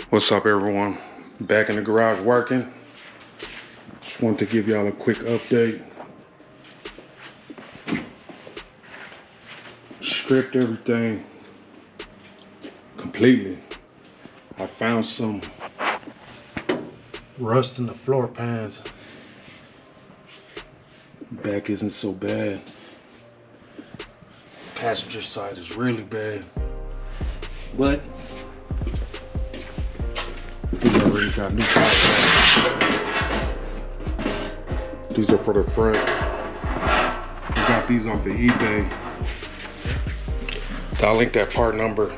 What's up, everyone? Back in the garage working. Just wanted to give y'all a quick update. Stripped everything completely. I found some rust in the floor pans. Back isn't so bad. Passenger side is really bad, but we already got new tires. These are for the front. We got these off of eBay. I'll link that part number.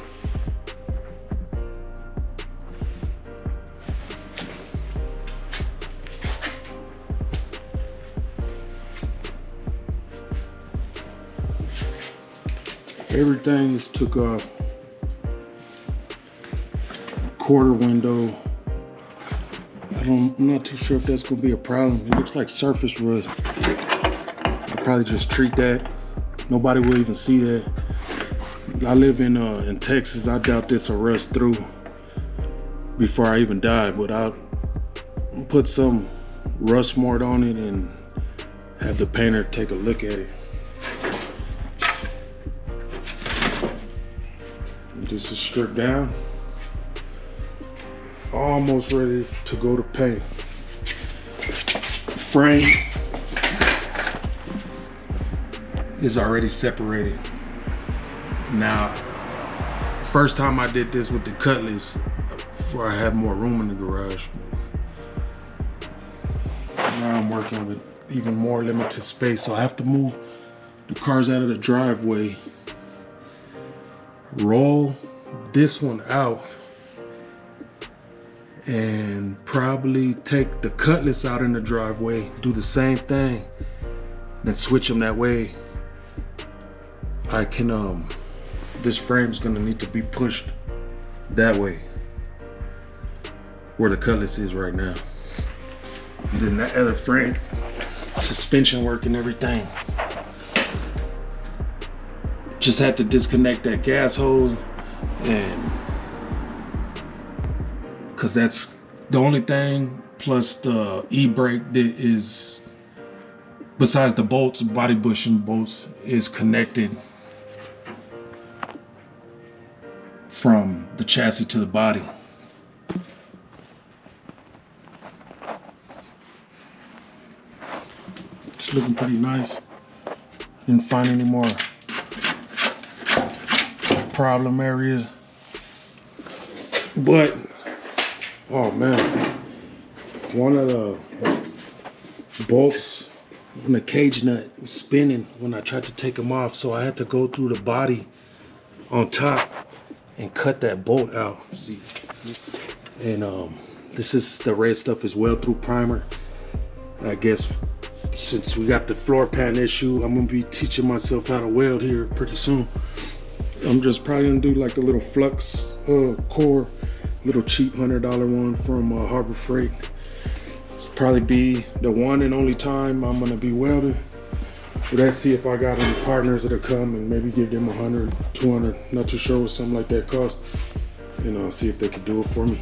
Everything is took off. Quarter window. I'm not too sure if that's gonna be a problem. It looks like surface rust. I'll probably just treat that. Nobody will even see that. I live in Texas. I doubt this will rust through before I even die, but I'll put some rust smart on it and have the painter take a look at it. This is stripped down. Almost ready to go to paint. Frame is already separated. Now, first time I did this with the Cutlass, before I had more room in the garage. Now I'm working with even more limited space, so I have to move the cars out of the driveway, roll this one out, and probably take the Cutlass out in the driveway, do the same thing, then switch them that way. I can, this frame's gonna need to be pushed that way, where the Cutlass is right now. And then that other frame, suspension work and everything. Just had to disconnect that gas hose, and because that's the only thing, plus the e-brake that is, besides the bolts, body bushing bolts, is connected from the chassis to the body. It's looking pretty nice. Didn't find any more problem areas, but oh man, one of the bolts on the cage nut was spinning when I tried to take them off, so I had to go through the body on top and cut that bolt out. See, and this is the red stuff is weld through primer. I guess since we got the floor pan issue, I'm gonna be teaching myself how to weld here pretty soon. I'm just probably gonna do like a little flux core, little cheap $100 one from Harbor Freight. It's probably be the one and only time I'm gonna be welding. But let's see if I got any partners that'll come and maybe give them 100, 200, not too sure what something like that costs. And I'll see if they can do it for me.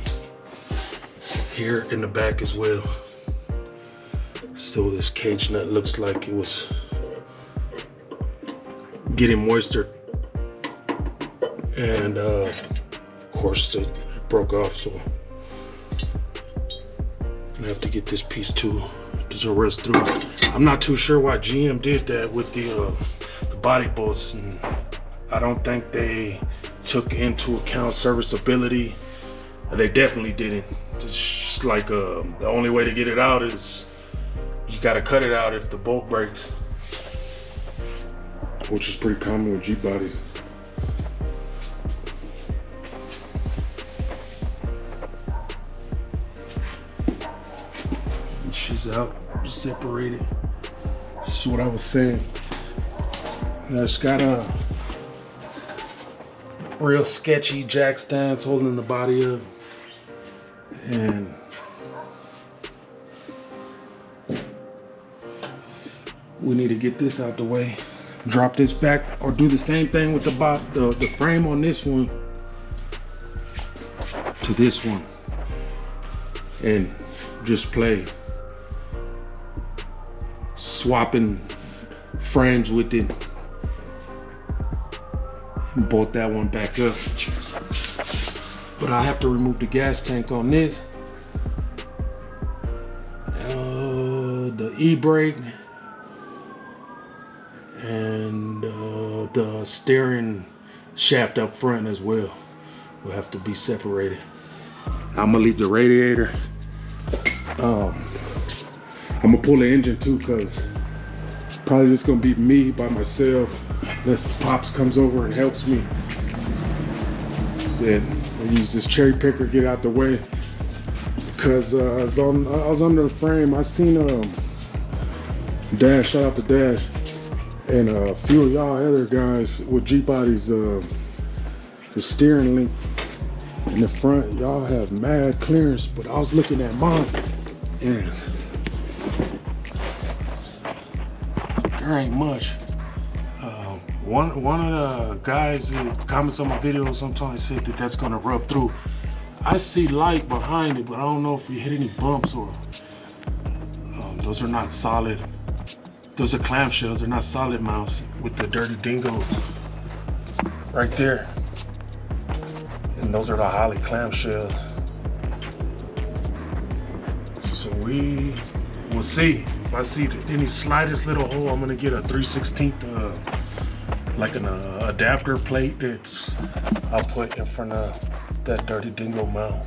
Here in the back as well. So this cage nut looks like it was getting moisture. And of course it broke off, so I have to get this piece too. There's a rust through. I'm not too sure why GM did that with the body bolts, and I don't think they took into account serviceability. They definitely didn't. It's just like the only way to get it out is you gotta cut it out if the bolt breaks, which is pretty common with Jeep bodies. She's out, separated. This is what I was saying. And I just got a real sketchy jack stands holding the body up. And we need to get this out the way. Drop this back, or do the same thing with the frame on this one to this one. and just play. Swapping frames with it. Bought that one back up. But I have to remove the gas tank on this. The e-brake and the steering shaft up front as well will have to be separated. I'm gonna leave the radiator. I'm gonna pull the engine too, because probably just gonna be me by myself unless Pops comes over and helps me. Then I'll use this cherry picker, get out the way, because I was under the frame. I seen Dash, shout out to Dash, and a few of y'all other guys with G bodies, the steering link in the front, y'all have mad clearance, but I was looking at mine and there ain't much. One of the guys that comments on my video sometimes said that that's gonna rub through. I see light behind it, but I don't know if we hit any bumps or those are not solid. Those are clamshells, they're not solid mounts with the dirty dingo right there. And those are the Holly clamshells. So we will see. If I see any slightest little hole, I'm gonna get a 3/16 like an adapter plate that's I'll put in front of that dirty dingo mount.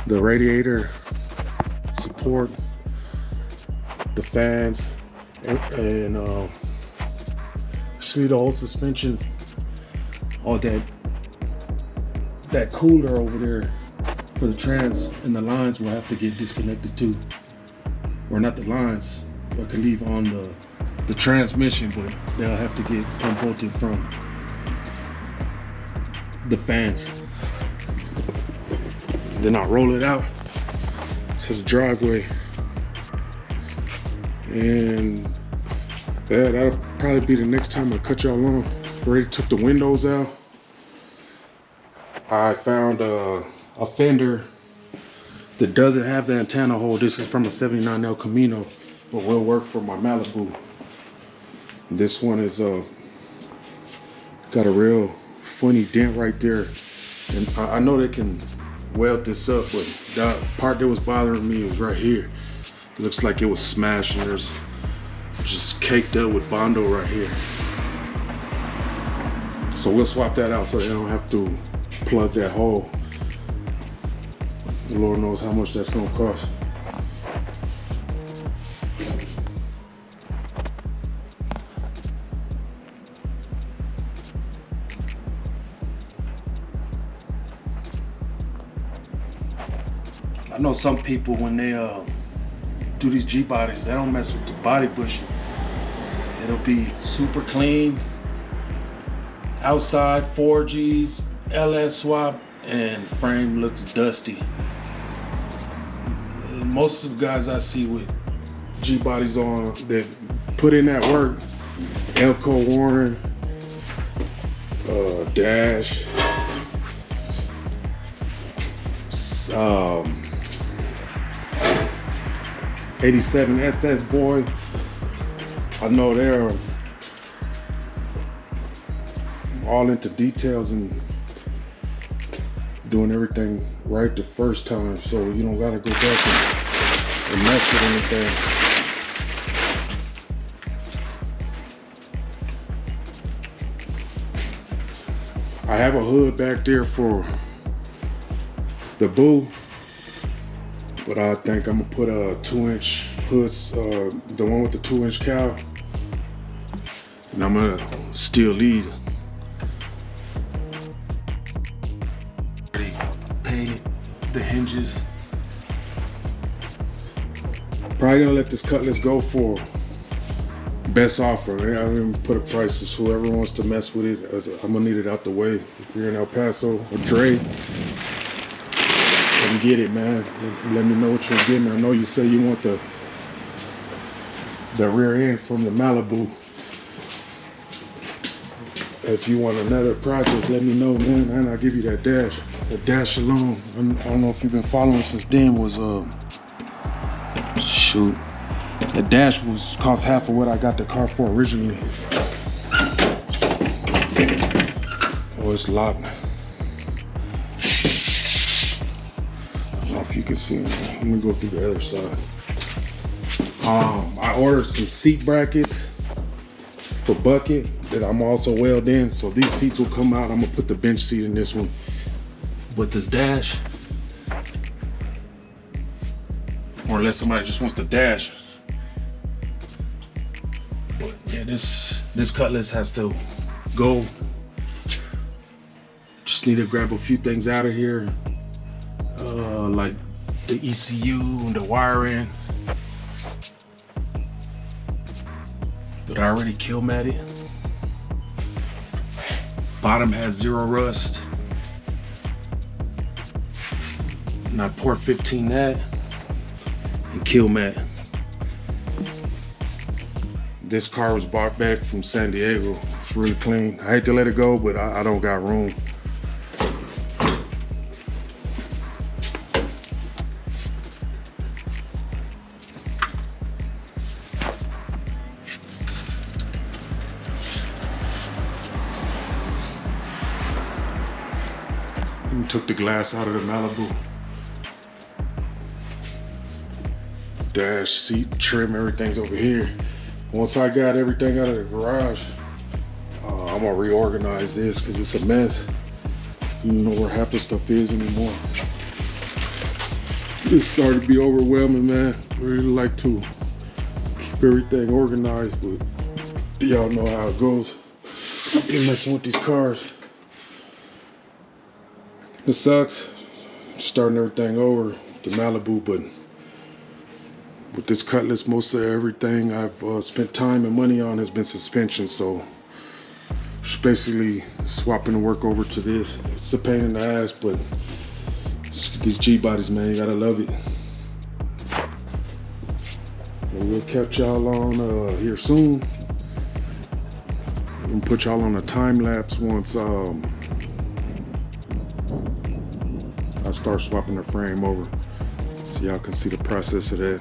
The radiator support, the fans, and actually the whole suspension, all that cooler over there for the trans and the lines will have to get disconnected too. Or not the lines, but can leave on the transmission, but they'll have to get unbolted from the fans. Then I'll roll it out to the driveway. And yeah, that'll probably be the next time I cut y'all on. Already took the windows out. I found a fender that doesn't have the antenna hole. This is from a 79 El Camino, but will work for my Malibu. This one is got a real funny dent right there. And I know they can weld this up, but the part that was bothering me was right here. It looks like it was smashed and there's just caked up with Bondo right here. So we'll swap that out so they don't have to plug that hole. The Lord knows how much that's gonna cost. I know some people when they do these G bodies, they don't mess with the body bushing. It'll be super clean. Outside 4Gs, LS swap, and frame looks dusty. Most of the guys I see with G bodies on that put in that work, Elko Warren, Dash, 87 SS boy. I know they're all into details and doing everything right the first time, so you don't gotta go back and mess with anything. I have a hood back there for the Boo, but I think I'm gonna put a 2-inch hood, the one with the 2-inch cowl, and I'm gonna steal these. Painted the hinges. Probably gonna let this Cutlass go for best offer. I don't even put a price. Just whoever wants to mess with it, I'm gonna need it out the way. If you're in El Paso or Dre, come get it, man. Let me know what you're getting. I know you say you want the rear end from the Malibu. If you want another project, let me know, man, and I'll give you that dash. That dash alone, I don't know if you've been following since then, was shoot. The dash was cost half of what I got the car for originally. Oh, it's locked. I don't know if you can see it. Let me go through the other side. I ordered some seat brackets for bucket that I'm also welded in, so these seats will come out. I'm gonna put the bench seat in this one. But this dash, or unless somebody just wants to dash. But yeah, this Cutlass has to go. Just need to grab a few things out of here, like the ECU and the wiring. But I already kill matted. Bottom has 0 rust. And I port 15 that and kill mat. This car was bought back from San Diego. It's really clean. I hate to let it go, but I don't got room. And took the glass out of the Malibu. Dash, seat, trim, everything's over here. Once I got everything out of the garage, I'm gonna reorganize this because it's a mess. You don't know where half the stuff is anymore. It's starting to be overwhelming, man. I really like to keep everything organized, but y'all know how it goes. You're messing with these cars. It sucks, starting everything over, the Malibu, but with this Cutlass, most of everything I've spent time and money on has been suspension, so just basically swapping the work over to this. It's a pain in the ass, but these G-bodies, man, you gotta love it. And we'll catch y'all on here soon. I'm gonna put y'all on a time lapse once I start swapping the frame over, so y'all can see the process of that.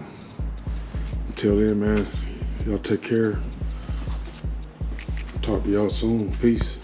Until then, man, y'all take care. Talk to y'all soon. Peace.